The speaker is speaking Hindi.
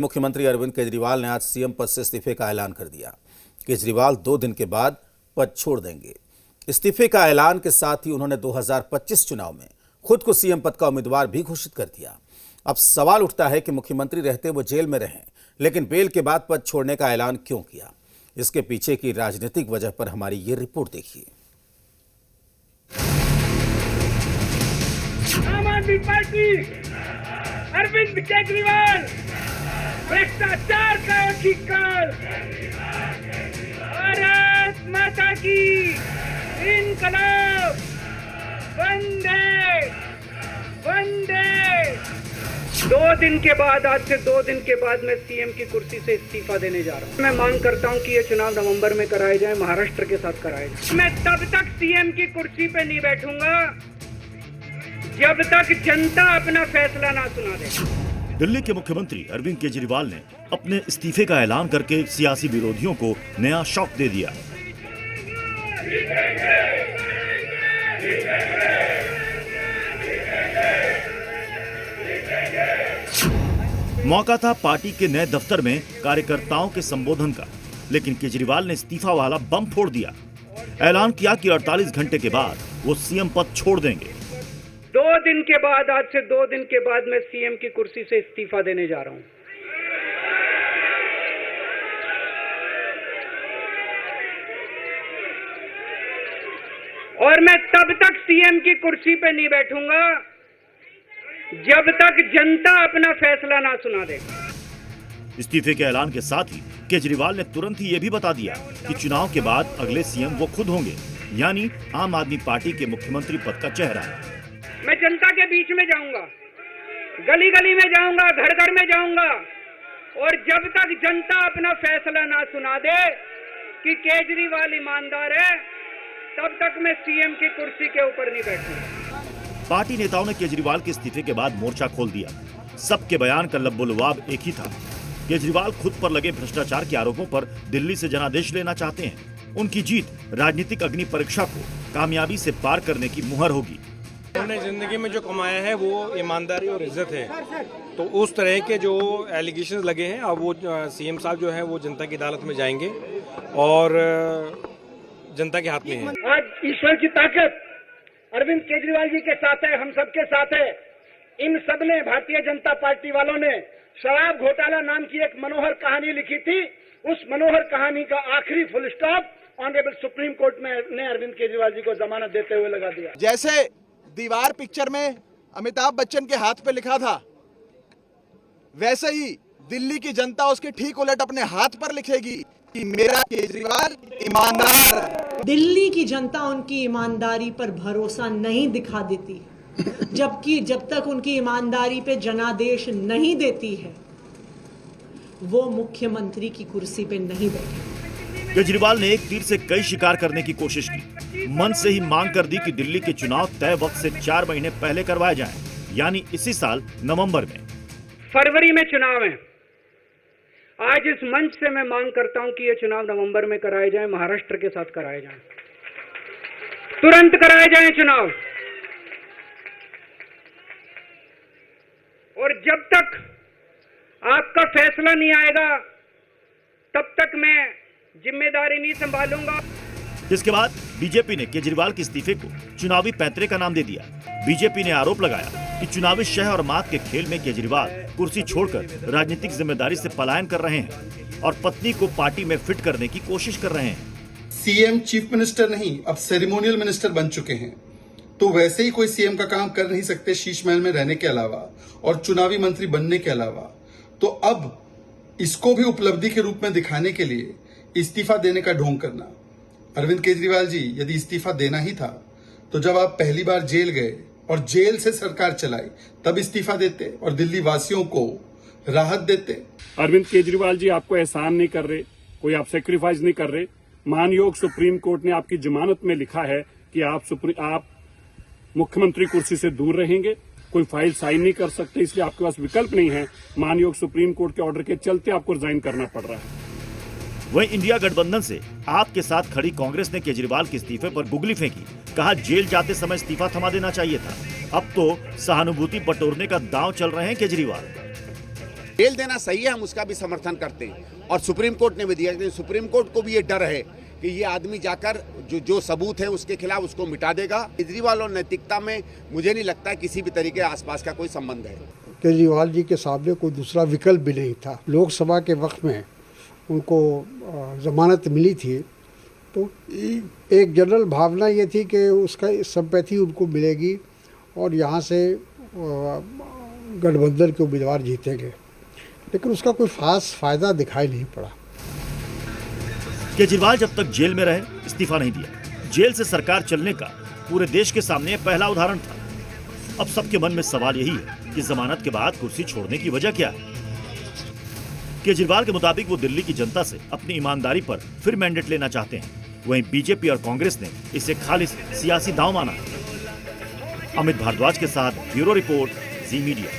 मुख्यमंत्री अरविंद केजरीवाल ने आज सीएम पद से इस्तीफे का ऐलान कर दिया। केजरीवाल 2 दिन के बाद पद छोड़ देंगे। इस्तीफे का ऐलान के साथ ही उन्होंने 2025 चुनाव में खुद को सीएम पद का उम्मीदवार भी घोषित कर दिया। अब सवाल उठता है कि मुख्यमंत्री रहते वो जेल में रहें, लेकिन बेल के बाद पद छोड़ने का ऐलान क्यों किया? इसके पीछे की राजनीतिक वजह पर हमारी ये रिपोर्ट देखिए। आम आदमी पार्टी अरविंद केजरीवाल भ्रष्टाचार का अधिकार, भारत माता की इनकलाब, वंदे वंदे। 2 दिन के बाद, आज से 2 दिन के बाद मैं सीएम की कुर्सी से इस्तीफा देने जा रहा हूं। मैं मांग करता हूं कि ये चुनाव नवंबर में कराए जाए, महाराष्ट्र के साथ कराए जाए। मैं तब तक सीएम की कुर्सी पे नहीं बैठूंगा जब तक जनता अपना फैसला ना सुना दे। दिल्ली के मुख्यमंत्री अरविंद केजरीवाल ने अपने इस्तीफे का ऐलान करके सियासी विरोधियों को नया शॉक दे दिया। मौका था पार्टी के नए दफ्तर में कार्यकर्ताओं के संबोधन का, लेकिन केजरीवाल ने इस्तीफा वाला बम फोड़ दिया। ऐलान किया कि 48 घंटे के बाद वो सीएम पद छोड़ देंगे। 2 दिन के बाद, आज से 2 दिन के बाद मैं सीएम की कुर्सी से इस्तीफा देने जा रहा हूं। और मैं तब तक सीएम की कुर्सी पे नहीं बैठूंगा जब तक जनता अपना फैसला ना सुना दे। इस्तीफे के ऐलान के साथ ही केजरीवाल ने तुरंत ही ये भी बता दिया कि चुनाव के बाद अगले सीएम वो खुद होंगे, यानी आम आदमी पार्टी के मुख्यमंत्री पद का चेहरा। मैं जनता के बीच में जाऊंगा, गली गली में जाऊंगा, घर घर में जाऊंगा, और जब तक जनता अपना फैसला ना सुना दे कि केजरीवाल ईमानदार है, तब तक मैं सीएम की कुर्सी के ऊपर नहीं बैठूंगा। पार्टी नेताओं ने केजरीवाल के इस्तीफे के बाद मोर्चा खोल दिया। सबके बयान का लब्बो-लुआब एक ही था। केजरीवाल खुद पर लगे भ्रष्टाचार के आरोपों पर दिल्ली से जनादेश लेना चाहते हैं। उनकी जीत राजनीतिक अग्नि परीक्षा को कामयाबी से पार करने की मुहर होगी। उन्होंने जिंदगी में जो कमाया है वो ईमानदारी और इज्जत है, तो उस तरह के जो एलिगेशंस लगे हैं, अब वो सीएम साहब जो है वो जनता की अदालत में जाएंगे और जनता के हाथ में है। आज ईश्वर की ताकत अरविंद केजरीवाल जी के साथ है, हम सबके साथ है। इन सब ने, भारतीय जनता पार्टी वालों ने शराब घोटाला नाम की एक मनोहर कहानी लिखी थी। उस मनोहर कहानी का आखिरी full stop honourable supreme court ने अरविंद केजरीवाल जी को जमानत देते हुए लगा दिया। जैसे दीवार पिक्चर में अमिताभ बच्चन के हाथ पे लिखा था, वैसे ही दिल्ली की जनता उसके ठीक उलट अपने हाथ पर लिखेगी कि मेरा केजरीवाल ईमानदार। दिल्ली की जनता उनकी ईमानदारी पर भरोसा नहीं दिखा देती, जबकि जब तक उनकी ईमानदारी पे जनादेश नहीं देती है, वो मुख्यमंत्री की कुर्सी पे नहीं बैठे। केजरीवाल ने एक तीर से कई शिकार करने की कोशिश की। मन से ही मांग कर दी कि दिल्ली के चुनाव तय वक्त से 4 महीने पहले करवाए जाएं, यानी इसी साल नवंबर में। फरवरी में चुनाव है। आज इस मंच से मैं मांग करता हूं कि ये चुनाव नवंबर में कराए जाएं, महाराष्ट्र के साथ कराए जाएं, तुरंत कराए जाएं चुनाव। और जब तक आपका फैसला नहीं आएगा, तब तक मैं जिम्मेदारी नहीं संभालूंगा। इसके बाद बीजेपी ने केजरीवाल के इस्तीफे को चुनावी पैंतरे का नाम दे दिया। बीजेपी ने आरोप लगाया कि चुनावी शह और मात के खेल में केजरीवाल कुर्सी छोड़कर राजनीतिक जिम्मेदारी से पलायन कर रहे हैं और पत्नी को पार्टी में फिट करने की कोशिश कर रहे हैं। सीएम चीफ मिनिस्टर नहीं, अब सेरेमोनियल मिनिस्टर बन चुके हैं, तो वैसे ही कोई सीएम का काम कर नहीं सकते शीश महल में रहने के अलावा और चुनावी मंत्री बनने के अलावा। तो अब इसको भी उपलब्धि के रूप में दिखाने के लिए इस्तीफा देने का ढोंग करना। अरविंद केजरीवाल जी, यदि इस्तीफा देना ही था तो जब आप पहली बार जेल गए और जेल से सरकार चलाई, तब इस्तीफा देते और दिल्ली वासियों को राहत देते। अरविंद केजरीवाल जी आपको एहसान नहीं कर रहे, कोई आप सेक्रीफाइस नहीं कर रहे। मानयोग सुप्रीम कोर्ट ने आपकी जमानत में लिखा है कि आप मुख्यमंत्री कुर्सी से दूर रहेंगे, कोई फाइल साइन नहीं कर सकते, इसलिए आपके पास विकल्प नहीं है। मानयोग सुप्रीम कोर्ट के ऑर्डर के चलते आपको रिजाइन करना पड़ रहा है। वहीं इंडिया गठबंधन से आप के साथ खड़ी कांग्रेस ने केजरीवाल के इस्तीफे पर गुगली फेंकी। कहा जेल जाते समय इस्तीफा थमा देना चाहिए था। अब तो सहानुभूति बटोरने का दांव चल रहे हैं केजरीवाल। बेल देना सही है, हम उसका भी समर्थन करते हैं और सुप्रीम कोर्ट ने भी दिया। लेकिन सुप्रीम कोर्ट को भी ये डर है कि ये आदमी जाकर जो सबूत है उसके खिलाफ उसको मिटा देगा। केजरीवाल और नैतिकता में मुझे नहीं लगता किसी भी तरीके आसपास का कोई संबंध है। केजरीवाल जी के सामने कोई दूसरा विकल्प भी नहीं था। लोकसभा के वक्त में उनको जमानत मिली थी तो एक जनरल भावना ये थी कि उसका सिंपैथी उनको मिलेगी और यहाँ से गठबंधन के उम्मीदवार जीतेंगे, लेकिन उसका कोई खास फायदा दिखाई नहीं पड़ा। केजरीवाल जब तक जेल में रहे इस्तीफा नहीं दिया। जेल से सरकार चलने का पूरे देश के सामने पहला उदाहरण था। अब सबके मन में सवाल यही है कि जमानत के बाद कुर्सी छोड़ने की वजह क्या है। केजरीवाल के मुताबिक वो दिल्ली की जनता से अपनी ईमानदारी पर फिर मैंडेट लेना चाहते हैं। वहीं बीजेपी और कांग्रेस ने इसे खालिस सियासी दांव माना है। अमित भारद्वाज के साथ ब्यूरो रिपोर्ट, जी मीडिया।